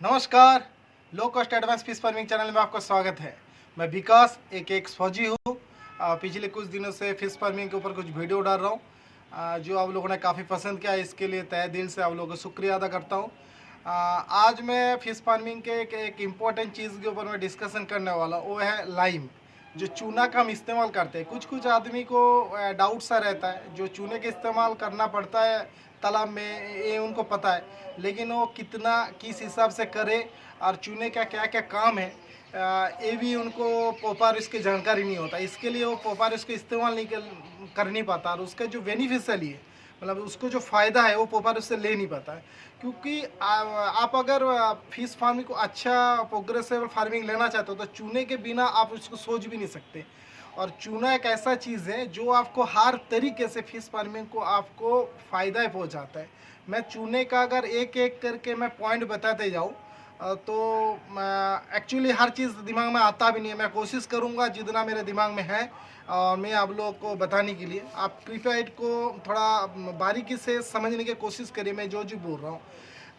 नमस्कार। Low cost advance fish farming channel में आपका स्वागत है। मैं विकास एक फौजी हूँ। पिछले कुछ दिनों से फिश फार्मिंग के ऊपर कुछ वीडियो डाल रहा हूँ जो आप लोगों ने काफ़ी पसंद किया। इसके लिए तहे दिल से आप लोगों का शुक्रिया अदा करता हूँ। आज मैं फिश फार्मिंग के एक इम्पॉर्टेंट चीज़ के ऊपर मैं डिस्कशन करने वाला हूँ, वो है लाइम। जो चूना का हम इस्तेमाल करते हैं, कुछ आदमी को डाउट सा रहता है। जो चूने का इस्तेमाल करना पड़ता है तालाब में, ये उनको पता है, लेकिन वो कितना किस हिसाब से करे और चूने का क्या क्या काम है ये भी उनको प्रॉपर इसकी जानकारी नहीं होता। इसके लिए वो प्रॉपर इसको इस्तेमाल नहीं कर नहीं पाता, और उसका जो बेनिफिशियली है, मतलब उसको जो फ़ायदा है वो प्रॉपर उससे ले नहीं पाता है। क्योंकि आप अगर फिश फार्मिंग को अच्छा प्रोग्रेसिव फार्मिंग लेना चाहते हो तो चूने के बिना आप उसको सोच भी नहीं सकते। और चूना एक ऐसा चीज़ है जो आपको हर तरीके से फिश फार्मिंग को आपको फ़ायदा पहुंचाता है। मैं चूने का अगर एक एक करके मैं पॉइंट बताते जाऊँ तो एक्चुअली हर चीज़ दिमाग में आता भी नहीं है। मैं कोशिश करूँगा जितना मेरे दिमाग में है और मैं आप लोगों को बताने के लिए। आप कृपया इसको थोड़ा बारीकी से समझने की कोशिश करिए मैं जो बोल रहा हूँ।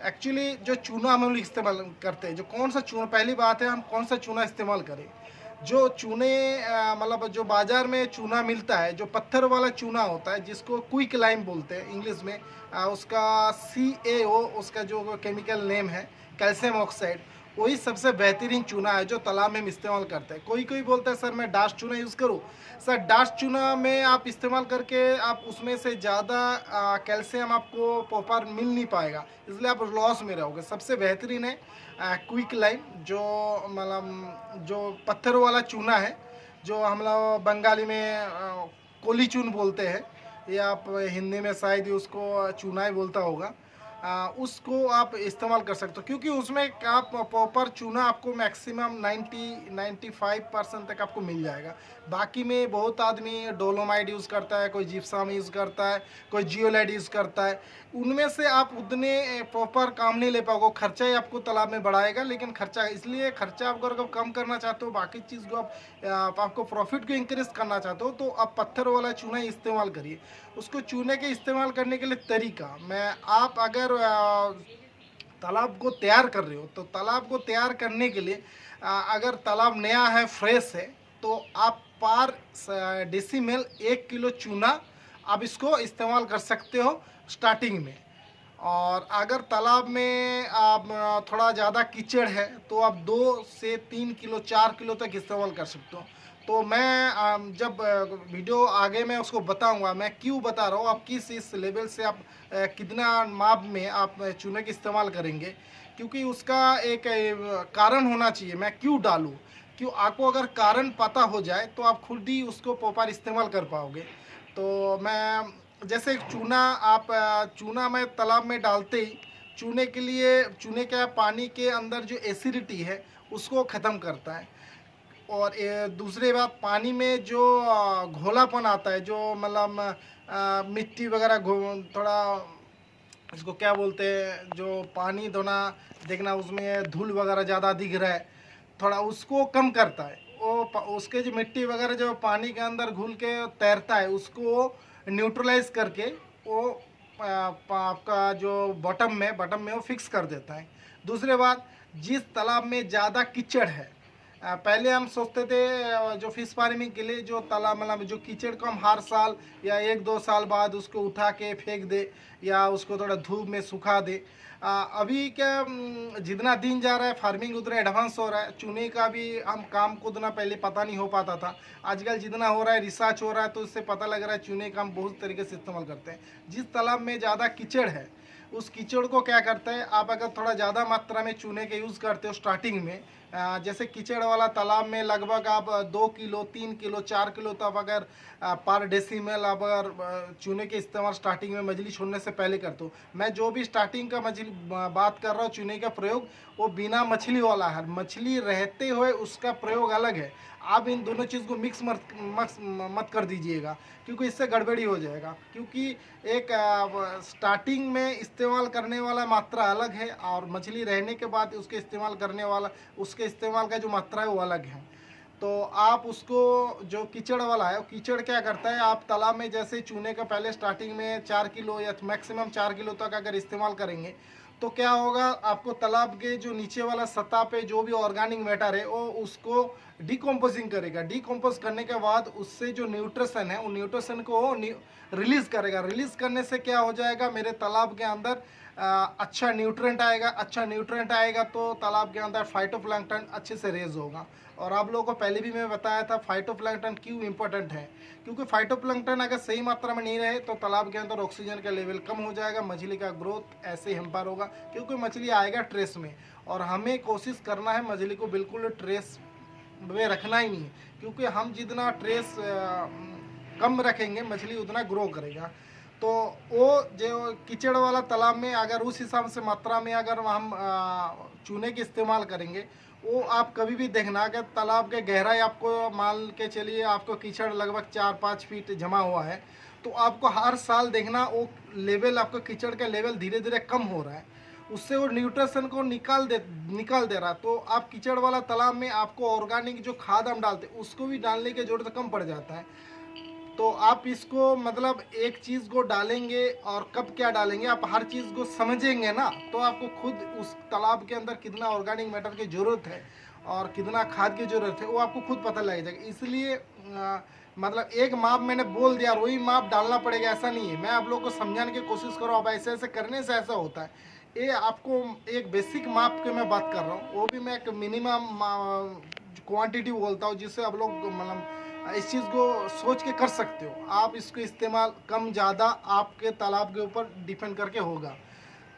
एक्चुअली जो चूना हम लोग इस्तेमाल करते हैं, जो कौन सा चूना, पहली बात है हम कौन सा चूना इस्तेमाल करें। जो चूने मतलब जो बाज़ार में चूना मिलता है, जो पत्थर वाला चूना होता है जिसको क्विक लाइम बोलते हैं इंग्लिश में, उसका CaO उसका जो केमिकल नेम है, कैल्शियम ऑक्साइड, वही सबसे बेहतरीन चूना है जो तालाब में हम इस्तेमाल करते हैं। कोई बोलता है सर मैं डास्ट चूना यूज़ करूँ। सर डास्ट चूना में आप इस्तेमाल करके आप उसमें से ज़्यादा कैल्शियम आपको प्रॉपर मिल नहीं पाएगा, इसलिए आप लॉस में रहोगे। सबसे बेहतरीन है क्विक लाइम, जो मतलब जो पत्थर वाला चूना है, जो हम लोग बंगाली में कोली चून बोलते हैं, या आप हिंदी में शायद ही उसको चूना ही बोलता होगा। उसको आप इस्तेमाल कर सकते हो, क्योंकि उसमें आप प्रॉपर चूना आपको मैक्सिमम 90-95% तक आपको मिल जाएगा। बाकी में बहुत आदमी डोलोमाइट यूज़ करता है, कोई जिप्सम यूज़ करता है, कोई जियोलाइट यूज़ करता है। उनमें से आप उतने प्रॉपर काम नहीं ले पाओगे। खर्चा ही आपको तालाब में बढ़ाएगा, लेकिन खर्चा इसलिए खर्चा आप अगर कम करना चाहते हो, बाकी चीज़ को आपको प्रॉफिट को इंक्रीज करना चाहते हो, तो आप पत्थर वाला चूना ही इस्तेमाल करिए। उसको चूने के इस्तेमाल करने के लिए तरीका मैं, आप अगर तालाब को तैयार कर रहे हो तो तालाब को तैयार करने के लिए अगर तालाब नया है, फ्रेश है, तो आप पर डेसीमेल 1 किलो चूना आप इसको इस्तेमाल कर सकते हो स्टार्टिंग में। और अगर तालाब में आप थोड़ा ज़्यादा कीचड़ है तो आप 2 से 3 किलो 4 किलो तक इस्तेमाल कर सकते हो। तो मैं जब वीडियो आगे मैं उसको बताऊंगा मैं क्यों बता रहा हूँ, आप किस इस लेवल से आप कितना माप में आप चूने का इस्तेमाल करेंगे, क्योंकि उसका एक कारण होना चाहिए मैं क्यों डालूँ। क्यों, आपको अगर कारण पता हो जाए तो आप खुद ही उसको प्रॉपर इस्तेमाल कर पाओगे। तो मैं जैसे चूना, आप चूना में तालाब में डालते ही चूने के लिए, चूने का पानी के अंदर जो एसिडिटी है उसको ख़त्म करता है। और दूसरी बात, पानी में जो घोलापन आता है, जो मतलब मिट्टी वगैरह थोड़ा इसको क्या बोलते हैं, जो पानी धोना देखना उसमें धूल वगैरह ज़्यादा दिख रहा है, थोड़ा उसको कम करता है। वो उसके जो मिट्टी वगैरह जो पानी के अंदर घुल के तैरता है उसको न्यूट्रलाइज करके वो आपका जो बॉटम में वो फिक्स कर देता है। दूसरी बात, जिस तालाब में ज़्यादा कीचड़ है, पहले हम सोचते थे जो फिश फार्मिंग के लिए जो तालाब मतलब जो कीचड़ को हम हर साल या 1-2 साल बाद उसको उठा के फेंक दे या उसको थोड़ा धूप में सुखा दे। अभी क्या जितना दिन जा रहा है फार्मिंग उतना एडवांस हो रहा है। चूने का भी हम काम को उतना पहले पता नहीं हो पाता था। आजकल जितना हो रहा है, रिसर्च हो रहा है, तो इससे पता लग रहा है चूने का हम बहुत तरीके से इस्तेमाल करते हैं। जिस तालाब में ज़्यादा कीचड़ है उस कीचड़ को क्या करता है, आप अगर थोड़ा ज़्यादा मात्रा में चूने के यूज़ करते हो स्टार्टिंग में, जैसे कीचड़ वाला तालाब में लगभग आप 2 किलो 3 किलो 4 किलो तक अगर पर डेसीमल आप अगर चूने के इस्तेमाल स्टार्टिंग में मछली छोड़ने से पहले करते हो। मैं जो भी स्टार्टिंग का मछली बात कर रहा हूँ चूने का प्रयोग, वो बिना मछली वाला है। मछली रहते हुए उसका प्रयोग अलग है। आप इन दोनों चीज़ को मिक्स मत कर दीजिएगा, क्योंकि इससे गड़बड़ी हो जाएगा। क्योंकि एक स्टार्टिंग में इस्तेमाल करने वाला मात्रा अलग है और मछली रहने के बाद उसके इस्तेमाल करने वाला, उसके इस्तेमाल का जो मात्रा है वो अलग है। तो आप उसको, जो कीचड़ वाला है, कीचड़ क्या करता है, आप तालाब में जैसे चूने का पहले स्टार्टिंग में 4 किलो या मैक्सिमम 4 किलो तक अगर इस्तेमाल करेंगे तो क्या होगा, आपको तालाब के जो नीचे वाला सतह पे जो भी ऑर्गेनिक मैटर है वो उसको डिकम्पोजिंग करेगा। डिकम्पोज करने के बाद उससे जो न्यूट्रिशन है, उन न्यूट्रिशन को रिलीज करेगा। रिलीज करने से क्या हो जाएगा, मेरे तालाब के अंदर अच्छा न्यूट्रिएंट आएगा। अच्छा न्यूट्रिएंट आएगा तो तालाब के अंदर फाइटोप्लैंक्टन अच्छे से रेज होगा। और आप लोगों को पहले भी मैं बताया था फाइटोप्लैंक्टन क्यों इंपॉर्टेंट है, क्योंकि फाइटोप्लैंक्टन अगर सही मात्रा में नहीं रहे तो तालाब के अंदर ऑक्सीजन का लेवल कम हो जाएगा, मछली का ग्रोथ ऐसे ही हेम्पर होगा, क्योंकि मछली आएगा ट्रेस में। और हमें कोशिश करना है मछली को बिल्कुल ट्रेस में रखना ही नहीं है, क्योंकि हम जितना ट्रेस कम रखेंगे मछली उतना ग्रो करेगा। तो वो जो कीचड़ वाला तालाब में अगर उस हिसाब से मात्रा में अगर हम चूने के इस्तेमाल करेंगे, वो आप कभी भी देखना अगर तालाब के गहराई आपको मान के चलिए आपको कीचड़ लगभग 4-5 फीट जमा हुआ है, तो आपको हर साल देखना वो लेवल, आपको कीचड़ का लेवल धीरे धीरे कम हो रहा है। उससे वो न्यूट्रिशन को निकाल दे रहा। तो आप कीचड़ वाला तालाब में आपको ऑर्गेनिक जो खाद हम डालते हैं उसको भी डालने की जरूरत कम पड़ जाता है। तो आप इसको मतलब एक चीज़ को डालेंगे और कब क्या डालेंगे, आप हर चीज़ को समझेंगे ना, तो आपको खुद उस तालाब के अंदर कितना ऑर्गेनिक मैटर की ज़रूरत है और कितना खाद की ज़रूरत है वो आपको खुद पता लग जाएगा। इसलिए मतलब एक माप मैंने बोल दिया और वही माप डालना पड़ेगा ऐसा नहीं है। मैं आप लोगों को समझाने की कोशिश करो, आप ऐसे ऐसे करने से ऐसा होता है। ये आपको एक बेसिक माप की मैं बात कर रहा हूँ, वो भी मैं एक मिनिमम क्वांटिटी बोलता हूँ, जिससे आप लोग मतलब इस चीज़ को सोच के कर सकते हो। आप इसको इस्तेमाल कम ज़्यादा आपके तालाब के ऊपर डिपेंड करके होगा।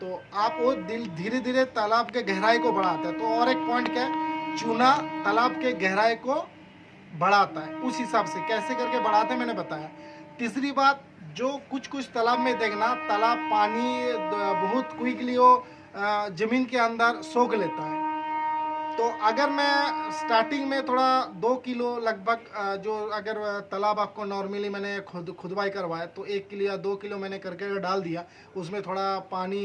तो आप वो धीरे धीरे तालाब के गहराई को बढ़ाता है। तो और एक पॉइंट क्या है, चूना तालाब के गहराई को बढ़ाता है। उस हिसाब से कैसे करके बढ़ाते हैं मैंने बताया। तीसरी बात, जो कुछ तालाब में देखना, तालाब पानी बहुत क्विकली वो ज़मीन के अंदर सोख लेता है। तो अगर मैं स्टार्टिंग में थोड़ा 2 किलो लगभग जो अगर तालाब आपको नॉर्मली मैंने खुदवाई करवाया तो 1 किलो या 2 किलो मैंने करके डाल दिया, उसमें थोड़ा पानी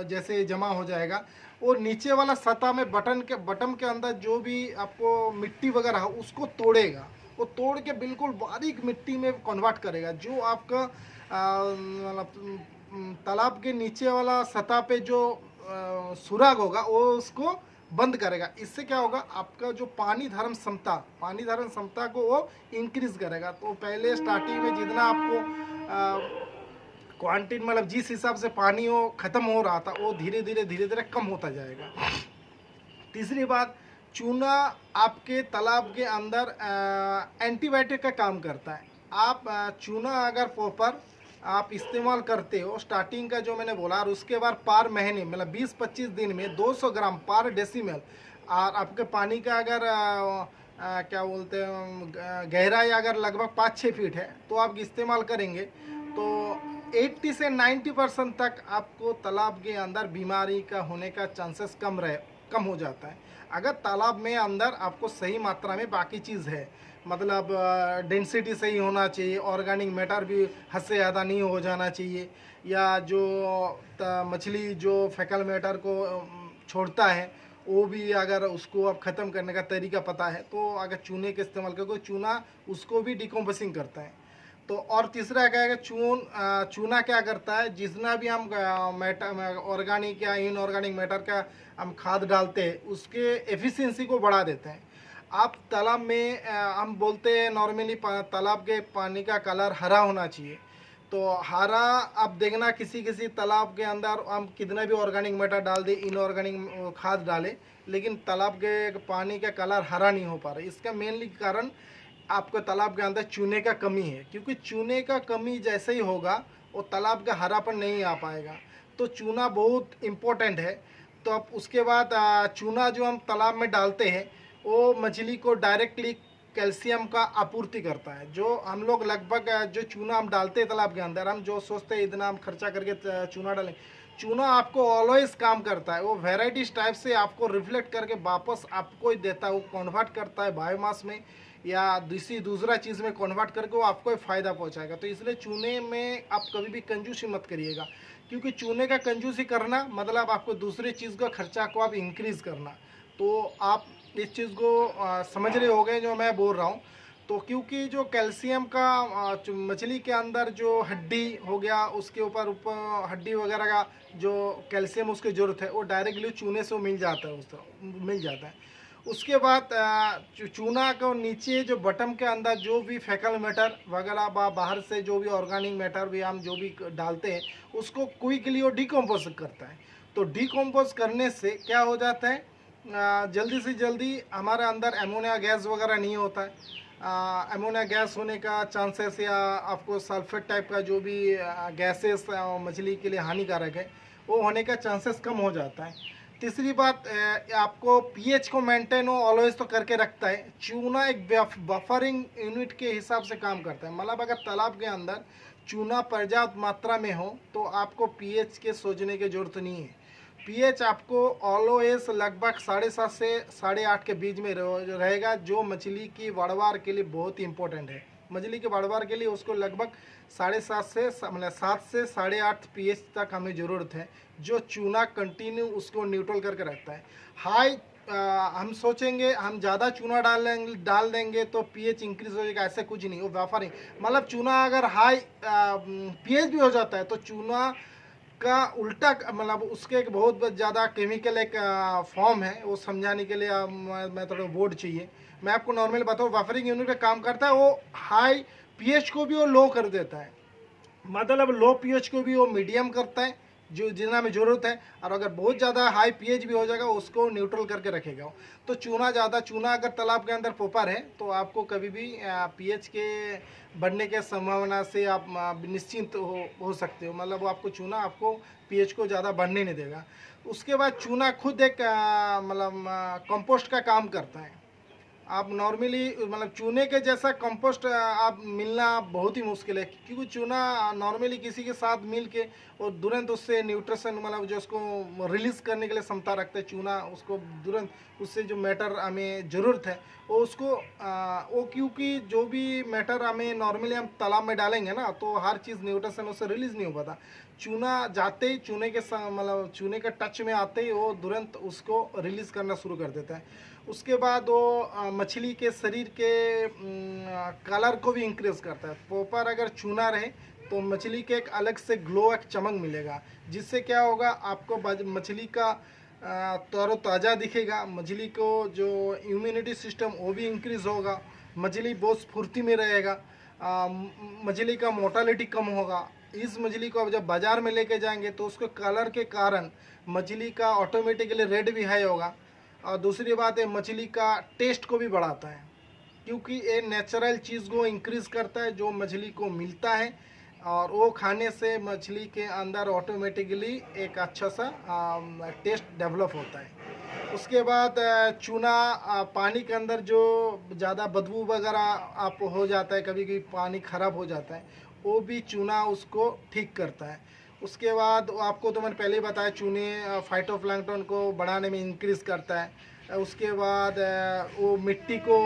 जैसे जमा हो जाएगा, और नीचे वाला सतह में बटन के अंदर जो भी आपको मिट्टी वगैरह है उसको तोड़ेगा। वो तोड़ के बिल्कुल बारीक मिट्टी में कन्वर्ट करेगा। जो आपका मतलब तालाब के नीचे वाला सतह पे जो सुराग होगा वो उसको बंद करेगा। इससे क्या होगा, आपका जो पानी धारण क्षमता को वो इंक्रीज करेगा। तो पहले स्टार्टिंग में जितना आपको क्वांटिटी मतलब जिस हिसाब से पानी वो ख़त्म हो रहा था वो धीरे धीरे कम होता जाएगा। तीसरी बात, चूना आपके तालाब के अंदर एंटीबायोटिक का काम करता है। आप चूना अगर प्रॉपर आप इस्तेमाल करते हो स्टार्टिंग का जो मैंने बोला, और उसके बाद पार महीने मतलब 20-25 दिन में 200 ग्राम पार डेसीमल, और आपके पानी का अगर क्या बोलते हैं गहराई अगर लगभग 5-6 फीट है तो आप इस्तेमाल करेंगे तो 80 से 90% तक आपको तालाब के अंदर बीमारी का होने का चांसेस कम हो जाता है। अगर तालाब में अंदर आपको सही मात्रा में बाकी चीज़ है, मतलब डेंसिटी सही होना चाहिए, ऑर्गेनिक मैटर भी हद से ज़्यादा नहीं हो जाना चाहिए, या जो मछली जो फेकल मैटर को छोड़ता है वो भी अगर उसको अब ख़त्म करने का तरीका पता है तो अगर चूने के इस्तेमाल करोगे, चूना उसको भी डिकम्पोजिंग करता है। तो और तीसरा क्या है, चूना क्या करता है, जितना भी हम मैटर ऑर्गेनिक या इनऑर्गेनिक मैटर का हम खाद डालते हैं उसके एफिशिएंसी को बढ़ा देते हैं। आप तालाब में हम बोलते हैं नॉर्मली तालाब के पानी का कलर हरा होना चाहिए। तो हरा आप देखना किसी तालाब के अंदर हम कितना भी ऑर्गेनिक मैटर डाल दे, इनऑर्गेनिक खाद डाले, लेकिन तालाब के पानी का कलर हरा नहीं हो पा रहा। इसका मेनली कारण आपको तालाब के अंदर चूने का कमी है, क्योंकि चूने का कमी जैसे ही होगा वो तालाब का हरापन नहीं आ पाएगा। तो चूना बहुत इम्पोर्टेंट है। तो अब उसके बाद चूना जो हम तालाब में डालते हैं वो मछली को डायरेक्टली कैल्शियम का आपूर्ति करता है। जो हम लोग लगभग जो चूना हम डालते हैं तालाब के अंदर, हम जो सोचते हैं इतना हम खर्चा करके चूना डालें, चूना आपको ऑलवेज काम करता है। वो वेराइटीज टाइप से आपको रिफ्लेक्ट करके वापस आपको ही देता है, वो कन्वर्ट करता है बायोमास में या दूसरा चीज़ में कन्वर्ट करके वो आपको फ़ायदा पहुंचाएगा। तो इसलिए चूने में आप कभी भी कंजूसी मत करिएगा, क्योंकि चूने का कंजूसी करना मतलब आपको दूसरी चीज़ का खर्चा को आप इंक्रीज़ करना। तो आप इस चीज़ को समझ रहे होंगे जो मैं बोल रहा हूँ। तो क्योंकि जो कैल्शियम का मछली के अंदर जो हड्डी हो गया, उसके ऊपर हड्डी वगैरह का जो कैल्शियम उसकी ज़रूरत है वो डायरेक्टली चूने से मिल जाता है, मिल जाता है। उसके बाद चूना को नीचे जो बटम के अंदर जो भी फैकल मैटर वगैरह बाहर से जो भी ऑर्गेनिक मैटर भी हम जो भी डालते हैं उसको क्विकली वो डिकम्पोज करता है। तो डिकम्पोज करने से क्या हो जाता है, जल्दी से जल्दी हमारे अंदर एमोनिया गैस वगैरह नहीं होता है। एमोनिया गैस होने का चांसेस या आपको सल्फेट टाइप का जो भी गैसेस मछली के लिए हानिकारक है वो होने का चांसेस कम हो जाता है। तीसरी बात, आपको पीएच को मेंटेन हो ऑलवेज तो करके रखता है। चूना एक बफरिंग यूनिट के हिसाब से काम करता है, मतलब अगर तालाब के अंदर चूना पर्याप्त मात्रा में हो तो आपको पीएच के सोचने की जरूरत नहीं है। पीएच आपको ऑलवेज लगभग 7.5 से 8.5 के बीच में रहेगा, जो मछली की बढ़वार के लिए बहुत ही इंपॉर्टेंट है। मछली के बढ़वार के लिए उसको लगभग 7.5 से मतलब 7 से 8.5 पीएच तक हमें ज़रूरत है, जो चूना कंटिन्यू उसको न्यूट्रल करके रखता है। हाई हम सोचेंगे हम ज़्यादा चूना डाल देंगे तो पीएच इंक्रीज हो जाएगा, ऐसे कुछ नहीं। वो वेफरिंग मतलब चूना अगर हाई पीएच भी हो जाता है तो चूना का उल्टा मतलब उसके एक बहुत ज़्यादा केमिकल एक फॉर्म है, वो समझाने के लिए मैं थोड़ा वर्ड चाहिए। मैं आपको नॉर्मल बताऊँ, बफरिंग यूनिट का काम करता है, वो हाई पीएच को भी वो लो कर देता है, मतलब लो पीएच को भी वो मीडियम करता है जो जितना में ज़रूरत है, और अगर बहुत ज़्यादा हाई पीएच भी हो जाएगा उसको न्यूट्रल करके रखेगा। तो चूना अगर तालाब के अंदर पोपर है तो आपको कभी भी पीएच के बढ़ने के संभावना से आप निश्चिंत हो सकते हो, मतलब वो आपको चूना आपको पीएच को ज़्यादा बढ़ने नहीं देगा। उसके बाद चूना खुद एक मतलब कंपोस्ट का काम करता है। आप नॉर्मली मतलब चूने के जैसा कंपोस्ट आप मिलना बहुत ही मुश्किल है, क्योंकि चूना नॉर्मली किसी के साथ मिल के और तुरंत उससे न्यूट्रिशन मतलब जो उसको रिलीज़ करने के लिए क्षमता रखते हैं चूना, उसको तुरंत उससे जो मैटर हमें ज़रूरत है वो उसको वो क्योंकि जो भी मैटर हमें नॉर्मली हम तालाब में डालेंगे ना तो हर चीज़ न्यूट्रिशन उससे रिलीज़ नहीं हो पाता। चूना जाते ही चूने के मतलब चूने के टच में आते ही वो तुरंत उसको रिलीज़ करना शुरू कर देता है। उसके बाद वो मछली के शरीर के कलर को भी इंक्रीज करता है। प्रॉपर अगर चूना रहे तो मछली के एक अलग से ग्लो, एक चमक मिलेगा, जिससे क्या होगा आपको मछली का तरोताज़ा दिखेगा, मछली को जो इम्यूनिटी सिस्टम वो भी इंक्रीज होगा, मछली बहुत स्फूर्ति में रहेगा, मछली का मोर्टालिटी कम होगा। इस मछली को अब जब बाज़ार में लेके जाएंगे तो उसके कलर के कारण मछली का ऑटोमेटिकली रेट भी हाई होगा। और दूसरी बात है मछली का टेस्ट को भी बढ़ाता है, क्योंकि ये नेचुरल चीज़ को इंक्रीज करता है जो मछली को मिलता है, और वो खाने से मछली के अंदर ऑटोमेटिकली एक अच्छा सा टेस्ट डेवलप होता है। उसके बाद चूना पानी के अंदर जो ज़्यादा बदबू वगैरह आप हो जाता है, कभी कभी पानी ख़राब हो जाता है, वो भी चूना उसको ठीक करता है। उसके बाद आपको तो मैंने पहले ही बताया चूने फाइटोप्लैंक्टन को बढ़ाने में इंक्रीज़ करता है। उसके बाद वो मिट्टी को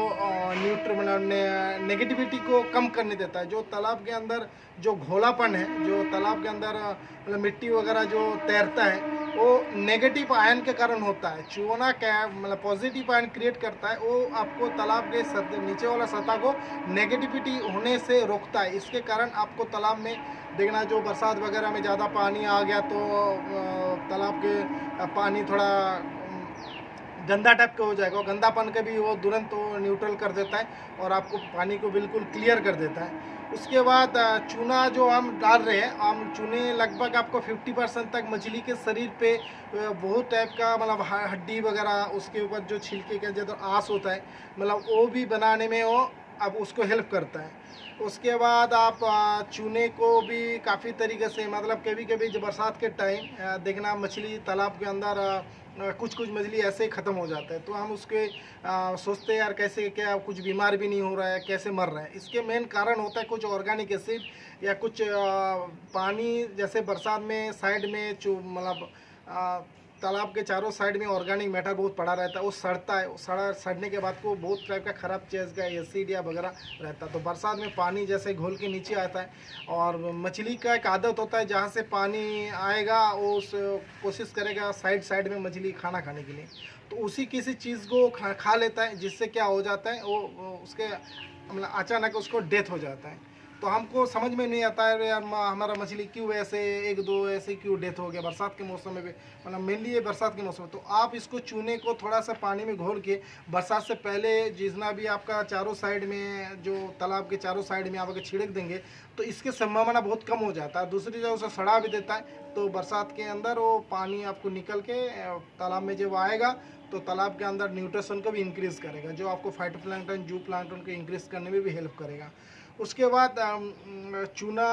नेगेटिविटी को कम करने देता है। जो तालाब के अंदर जो घोलापन है, जो तालाब के अंदर मतलब मिट्टी वगैरह जो तैरता है वो नेगेटिव आयन के कारण होता है। चूना क्या मतलब पॉजिटिव आयन क्रिएट करता है, वो आपको तालाब के नीचे वाला सतह को नेगेटिविटी होने से रोकता है। इसके कारण आपको तालाब में देखना, जो बरसात वगैरह में ज़्यादा पानी आ गया तो तालाब के पानी थोड़ा गंदा टाइप का हो जाएगा, और गंदापन के भी वो तुरंत तो न्यूट्रल कर देता है और आपको पानी को बिल्कुल क्लियर कर देता है। उसके बाद चूना जो हम डाल रहे हैं, हम चूने लगभग आपको 50% तक मछली के शरीर पे बहुत टाइप का मतलब हड्डी वगैरह, उसके ऊपर जो छिलके का जो आँस होता है मतलब वो भी बनाने में वो अब उसको हेल्प करता है। उसके बाद आप चूने को भी काफ़ी तरीके से मतलब कभी कभी जब बरसात के टाइम देखना मछली तालाब के अंदर कुछ मछली ऐसे ही ख़त्म हो जाता है, तो हम उसके सोचते हैं यार कैसे क्या कुछ बीमार भी नहीं हो रहा है, कैसे मर रहा है। इसके मेन कारण होता है कुछ ऑर्गेनिक एसिड या कुछ पानी, जैसे बरसात में साइड में जो मतलब तालाब के चारों साइड में ऑर्गेनिक मैटर बहुत पड़ा रहता है, वो सड़ता है, सड़ने के बाद को बहुत टाइप का ख़राब चीज़ का एसिड या वगैरह रहता है। तो बरसात में पानी जैसे घोल के नीचे आता है, और मछली का एक आदत होता है जहाँ से पानी आएगा वो उस कोशिश करेगा साइड में मछली खाना खाने के लिए, तो उसी किसी चीज़ को खा लेता है, जिससे क्या हो जाता है वो उसके मतलब अचानक उसको डेथ हो जाता है। तो हमको समझ में नहीं आता है यार हमारा मछली क्यों ऐसे एक दो ऐसे क्यों डेथ हो गया बरसात के मौसम में भी, मतलब मेनली ये बरसात के मौसम में। तो आप इसको चूने को थोड़ा सा पानी में घोल के बरसात से पहले जितना भी आपका चारों साइड में जो तालाब के चारों साइड में आप अगर छिड़क देंगे तो इसकी संभावना बहुत कम हो जाता है। दूसरी जगह उसे सड़ा भी देता है, तो बरसात के अंदर वो पानी आपको निकल के तालाब में जब आएगा तो तालाब के अंदर न्यूट्रिशन को भी इंक्रीज़ करेगा, जो आपको फाइटोप्लैंक्टन जू प्लैंक्टन को इंक्रीज़ करने में भी हेल्प करेगा। उसके बाद चूना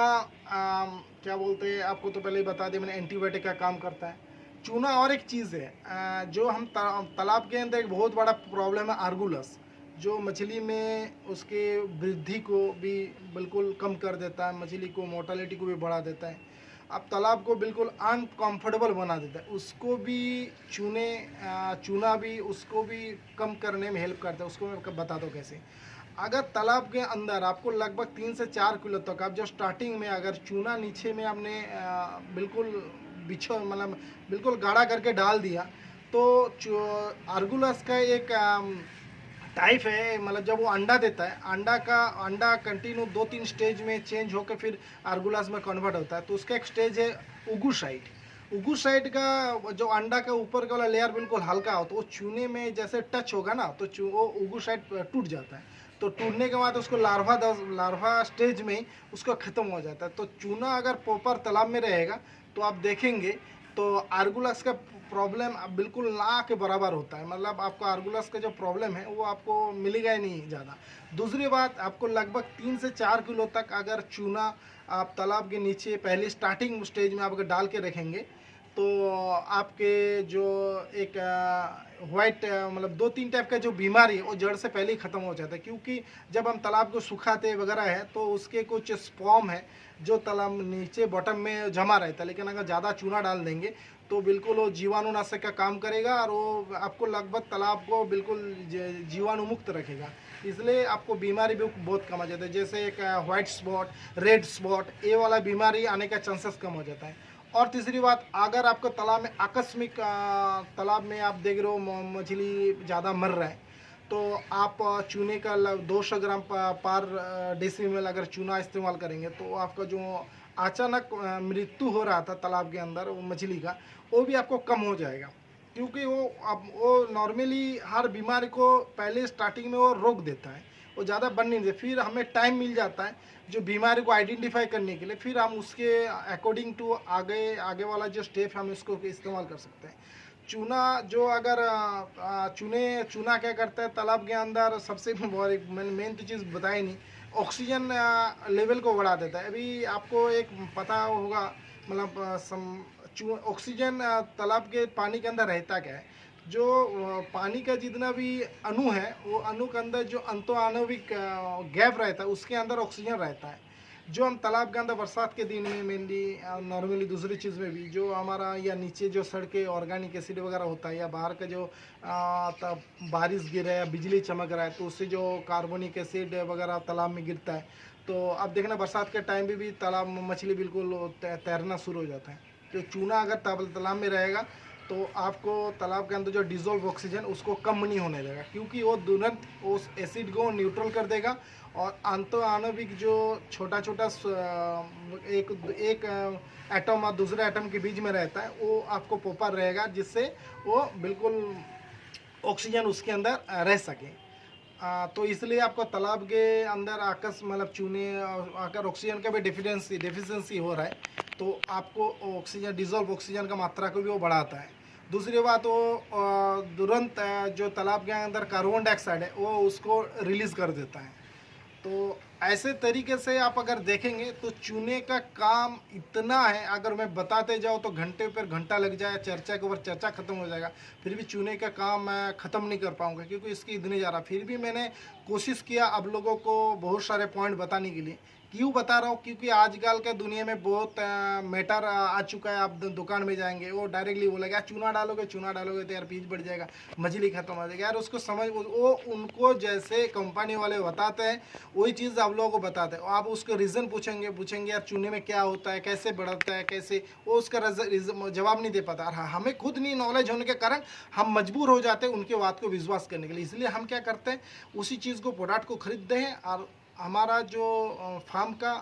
क्या बोलते हैं आपको तो पहले ही बता दिया मैंने, एंटीबायोटिक का काम करता है चूना। और एक चीज़ है जो हम तालाब के अंदर एक बहुत बड़ा प्रॉब्लम है आर्गुलस, जो मछली में उसके वृद्धि को भी बिल्कुल कम कर देता है, मछली को मोर्टेलिटी को भी बढ़ा देता है, अब तालाब को बिल्कुल अनकम्फर्टेबल बना देता है। उसको भी चूना भी उसको भी कम करने में हेल्प करता है। उसको मैं बता दूँ कैसे। अगर तालाब के अंदर आपको लगभग 3 से 4 किलो तक आप जो स्टार्टिंग में अगर चूना नीचे में आपने बिल्कुल बिछो मतलब बिल्कुल गाढ़ा करके डाल दिया, तो आर्गुलस का एक टाइप है, मतलब जब वो अंडा देता है अंडा कंटिन्यू 2-3 स्टेज में चेंज होकर फिर आर्गुलास में कन्वर्ट होता है। तो उसका एक स्टेज है उगुसाइट का जो अंडा का ऊपर का वाला लेयर बिल्कुल हल्का हो, तो वो चूने में जैसे टच होगा ना तो वो उगुसाइट टूट जाता है। तो टूटने के बाद उसको लार्वा स्टेज में उसको ख़त्म हो जाता है। तो चूना अगर प्रॉपर तालाब में रहेगा तो आप देखेंगे तो आर्गुलस का प्रॉब्लम बिल्कुल ना के बराबर होता है, मतलब आपको आर्गुलस का जो प्रॉब्लम है वो आपको मिलेगा ही नहीं ज़्यादा। दूसरी बात, आपको लगभग 3 से 4 किलो तक अगर चूना आप तालाब के नीचे पहले स्टार्टिंग स्टेज में आप अगर डाल के रखेंगे तो आपके जो एक वाइट मतलब 2-3 टाइप का जो बीमारी है वो जड़ से पहले ही ख़त्म हो जाता है। क्योंकि जब हम तालाब को सुखाते वगैरह है तो उसके कुछ स्पॉम है जो तालाब नीचे बॉटम में जमा रहता है, लेकिन अगर ज़्यादा चूना डाल देंगे तो बिल्कुल वो जीवाणुनाशक का काम करेगा और वो आपको लगभग तालाब को बिल्कुल जीवाणु मुक्त रखेगा। इसलिए आपको बीमारी भी बहुत कम आ जाता है, जैसे एक वाइट स्पॉट, रेड स्पॉट, ये वाला बीमारी आने का चांसेस कम हो जाता है। और तीसरी बात, अगर आपको तालाब में आकस्मिक तालाब में आप देख रहे हो मछली ज़्यादा मर रहा है तो आप चूने का 200 ग्राम पर डेसीमल अगर चूना इस्तेमाल करेंगे तो आपका जो अचानक मृत्यु हो रहा था तालाब के अंदर वो मछली का, वो भी आपको कम हो जाएगा। क्योंकि वो नॉर्मली हर बीमारी को पहले स्टार्टिंग में वो रोक देता है, वो ज़्यादा बन नहीं देता। फिर हमें टाइम मिल जाता है जो बीमारी को आइडेंटिफाई करने के लिए, फिर हम उसके अकॉर्डिंग टू आगे वाला जो स्टेप हम इसको इस्तेमाल कर सकते हैं। चूना जो अगर चूना क्या करता है तालाब के अंदर, सबसे मैंने मेन तो चीज़ बताई नहीं, ऑक्सीजन लेवल को बढ़ा देता है। अभी आपको एक पता होगा मतलब ऑक्सीजन तालाब के पानी के अंदर रहता क्या है, जो पानी का जितना भी अणु है वो अणु के अंदर जो अंतःआण्विक गैप रहता है उसके अंदर ऑक्सीजन रहता है। जो हम तालाब के अंदर बरसात के दिन में मेनली नॉर्मली दूसरी चीज़ में भी जो हमारा या नीचे जो सड़के ऑर्गेनिक एसिड वगैरह होता है या बाहर का जो बारिश गिर रहा है या बिजली चमक रहा है तो उससे जो कार्बोनिक एसिड वगैरह तालाब में गिरता है, तो अब देखना बरसात के टाइम भी तालाब में मछली बिल्कुल तैरना शुरू हो जाता है। तो चूना अगर तालाब में रहेगा तो आपको तालाब के अंदर जो डिजोल्व ऑक्सीजन उसको कम नहीं होने देगा, क्योंकि वो तुरंत उस एसिड को न्यूट्रल कर देगा और अंतःआण्विक जो छोटा एक एटम और दूसरे एटम के बीच में रहता है वो आपको प्रॉपर रहेगा, जिससे वो बिल्कुल ऑक्सीजन उसके अंदर रह सके। तो इसलिए आपको तालाब के अंदर मतलब चूने अगर ऑक्सीजन का भी डिफिशिएंसी हो रहा है तो आपको ऑक्सीजन डिजोल्व ऑक्सीजन का मात्रा को भी वो बढ़ाता है। दूसरी बात, वो तुरंत जो तालाब के अंदर कार्बन डाइऑक्साइड है वो उसको रिलीज़ कर देता है। तो ऐसे तरीके से आप अगर देखेंगे तो चूने का काम इतना है, अगर मैं बताते जाऊँ तो घंटे पर घंटा लग जाए, चर्चा के ऊपर चर्चा खत्म हो जाएगा, फिर भी चूने का काम मैं ख़त्म नहीं कर पाऊँगा क्योंकि इसकी इतनी ज़्यादा। फिर भी मैंने कोशिश किया आप लोगों को बहुत सारे पॉइंट बताने के लिए क्यों बता रहा हूँ, क्योंकि आजकल के दुनिया में बहुत मैटर आ चुका है। आप दुकान में जाएंगे, वो डायरेक्टली बोलेगा यार चूना डालोगे तो यार पीच बढ़ जाएगा, मछली खत्म हो जाएगा। यार उसको समझ, वो उनको जैसे कंपनी वाले बताते हैं वही चीज़ आप लोगों को बताते हैं। आप उसको रीज़न पूछेंगे यार चूने में क्या होता है, कैसे बढ़ता है, कैसे, वो उसका जवाब नहीं दे पाता। और हमें खुद नहीं नॉलेज होने के कारण हम मजबूर हो जाते हैं उनके बात को विश्वास करने के लिए। इसलिए हम क्या करते हैं, उसी चीज़ को, प्रोडक्ट को खरीदते हैं और हमारा जो फार्म का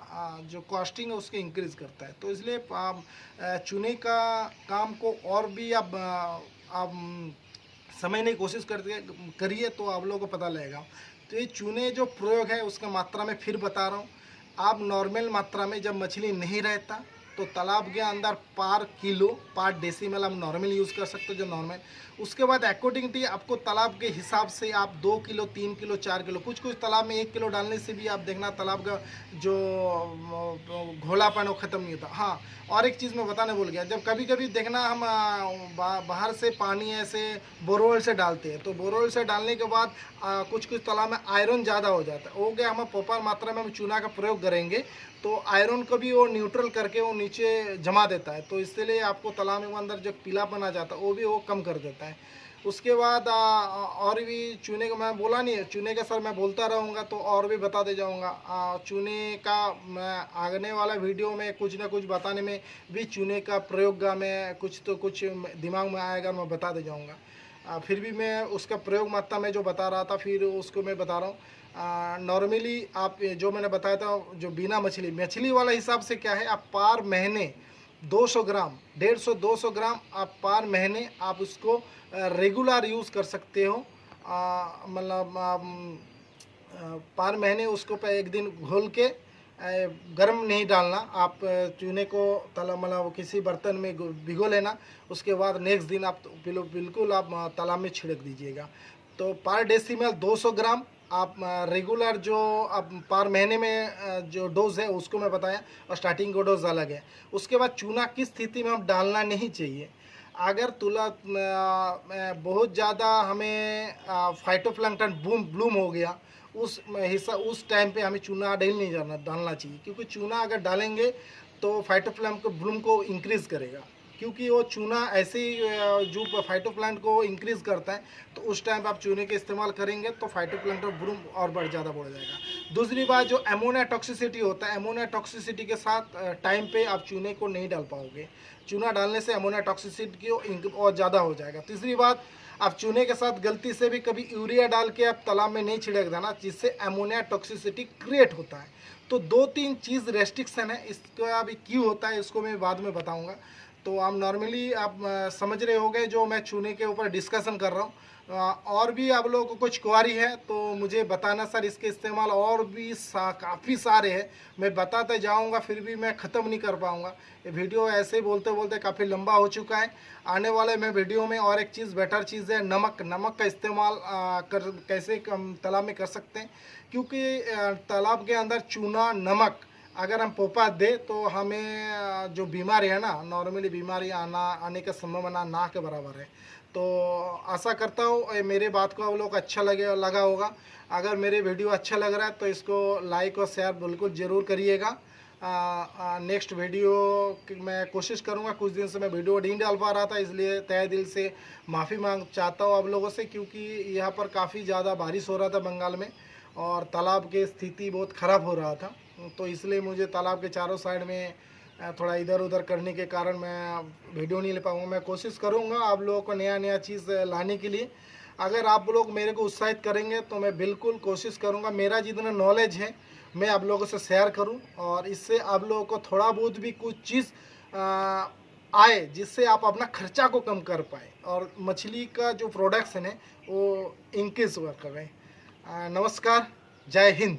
जो कॉस्टिंग है उसके इंक्रीज़ करता है। तो इसलिए चूने का काम को और भी आप समझने की कोशिश करिए तो आप लोगों को पता लगेगा। तो ये चूने जो प्रयोग है उसका मात्रा में फिर बता रहा हूँ। आप नॉर्मल मात्रा में जब मछली नहीं रहता तो तालाब के अंदर पर डेसीमल आप नॉर्मल यूज़ कर सकते हो, जो नॉर्मल। उसके बाद अकॉर्डिंग टू आपको तालाब के हिसाब से आप 2 किलो, 3 किलो, 4 किलो, कुछ तालाब में 1 किलो डालने से भी आप देखना तालाब का जो घोलापन वो ख़त्म नहीं होता। हाँ, और एक चीज़ मैं बताने भूल गया, जब कभी कभी देखना हम बाहर से पानी ऐसे बोरवेल से डालते हैं, तो बोरवेल से डालने के बाद कुछ तालाब में आयरन ज़्यादा हो जाता है। हो गया, हम प्रॉपर मात्रा में हम चूना का प्रयोग करेंगे तो आयरन को भी वो न्यूट्रल करके वो नीचे जमा देता है। तो इसलिए आपको तालाब में अंदर जो पीलापन आ जाता है वो भी वो कम कर देता है। उसके बाद और भी चूने का मैं बोला नहीं है, चूने का सर मैं बोलता रहूँगा तो और भी बताते जाऊँगा। चूने का मैं आगने वाला वीडियो में कुछ ना कुछ बताने में भी चूने का प्रयोग का मैं कुछ दिमाग में आएगा, मैं बताते जाऊँगा। फिर भी मैं उसका प्रयोग मात्रा में जो बता रहा था फिर उसको मैं बता रहा हूँ। नॉर्मली आप जो मैंने बताया था, जो बिना मछली वाला हिसाब से क्या है, आप पर महीने 200 ग्राम, 150-200 ग्राम आप पर महीने आप उसको रेगुलर यूज़ कर सकते हो। मतलब पर महीने उसको पे एक दिन घोल के गर्म नहीं डालना, आप चूने को मतलब किसी बर्तन में भिगो लेना। उसके बाद नेक्स्ट दिन आप बिल्कुल आप तालाब में छिड़क दीजिएगा। तो पर डेसीमल 200 ग्राम आप रेगुलर जो आप पर महीने में जो डोज है उसको मैं बताया, और स्टार्टिंग को डोज अलग है। उसके बाद चूना किस स्थिति में हम डालना नहीं चाहिए, अगर बहुत ज़्यादा हमें फाइटोप्लैंक्टन ब्लूम हो गया, उस टाइम पे हमें चूना नहीं डालना चाहिए, क्योंकि चूना अगर डालेंगे तो फाइटोप्लैंक्टन ब्लूम को इंक्रीज़ करेगा। क्योंकि वो चूना ऐसे ही जो फाइटोप्लैंट को इंक्रीज़ करता है, तो उस टाइम आप चूने के इस्तेमाल करेंगे तो फाइटोप्लैंक्टन ब्लूम और ज़्यादा बढ़ जाएगा। दूसरी बात, जो अमोनिया टॉक्सिसिटी होता है, अमोनिया टॉक्सिसिटी के साथ टाइम पे आप चूने को नहीं डाल पाओगे। चूना डालने से अमोनिया टॉक्सिसिटी और ज़्यादा हो जाएगा। तीसरी बात, आप चूने के साथ गलती से भी कभी यूरिया डाल के आप तालाब में नहीं छिड़क देना, जिससे अमोनिया टॉक्सिसिटी क्रिएट होता है। तो 2-3 चीज़ रेस्ट्रिक्शन है, इसका अभी क्यों होता है इसको मैं बाद में बताऊंगा। तो आप नॉर्मली आप समझ रहे होंगे जो मैं चूने के ऊपर डिस्कशन कर रहा हूँ। और भी आप लोगों को कुछ क्वारी है तो मुझे बताना सर, इसके इस्तेमाल और भी काफ़ी सारे हैं, मैं बताते जाऊंगा, फिर भी मैं ख़त्म नहीं कर पाऊंगा। ये वीडियो ऐसे ही बोलते बोलते काफ़ी लंबा हो चुका है। आने वाले में वीडियो में और एक चीज़, बेटर चीज़ है नमक का इस्तेमाल कैसे तालाब में कर सकते हैं, क्योंकि तालाब के अंदर चूना, नमक अगर हम पोपा दे तो हमें जो बीमारी है ना, नॉर्मली बीमारी आने का संभावना ना के बराबर है। तो आशा करता हूँ मेरे बात को आप लोग को अच्छा लगा होगा। अगर मेरे वीडियो अच्छा लग रहा है तो इसको लाइक और शेयर बिल्कुल ज़रूर करिएगा। नेक्स्ट वीडियो मैं कोशिश करूँगा, कुछ दिन से मैं वीडियो नहीं डाल पा रहा था, इसलिए तहे दिल से माफ़ी मांग चाहता हूँ आप लोगों से, क्योंकि यहाँ पर काफ़ी ज़्यादा बारिश हो रहा था बंगाल में और तालाब की स्थिति बहुत ख़राब हो रहा था। तो इसलिए मुझे तालाब के चारों साइड में थोड़ा इधर उधर करने के कारण मैं वीडियो नहीं ले पाऊँगा। मैं कोशिश करूँगा आप लोगों को नया चीज़ लाने के लिए। अगर आप लोग मेरे को उत्साहित करेंगे तो मैं बिल्कुल कोशिश करूँगा, मेरा जितना नॉलेज है मैं आप लोगों से शेयर करूँ, और इससे आप लोगों को थोड़ा बहुत भी कुछ चीज़ आए, जिससे आप अपना खर्चा को कम कर पाए और मछली का जो प्रोडक्शन है वो इंक्रीज कर रहे हैं। नमस्कार, जय हिंद।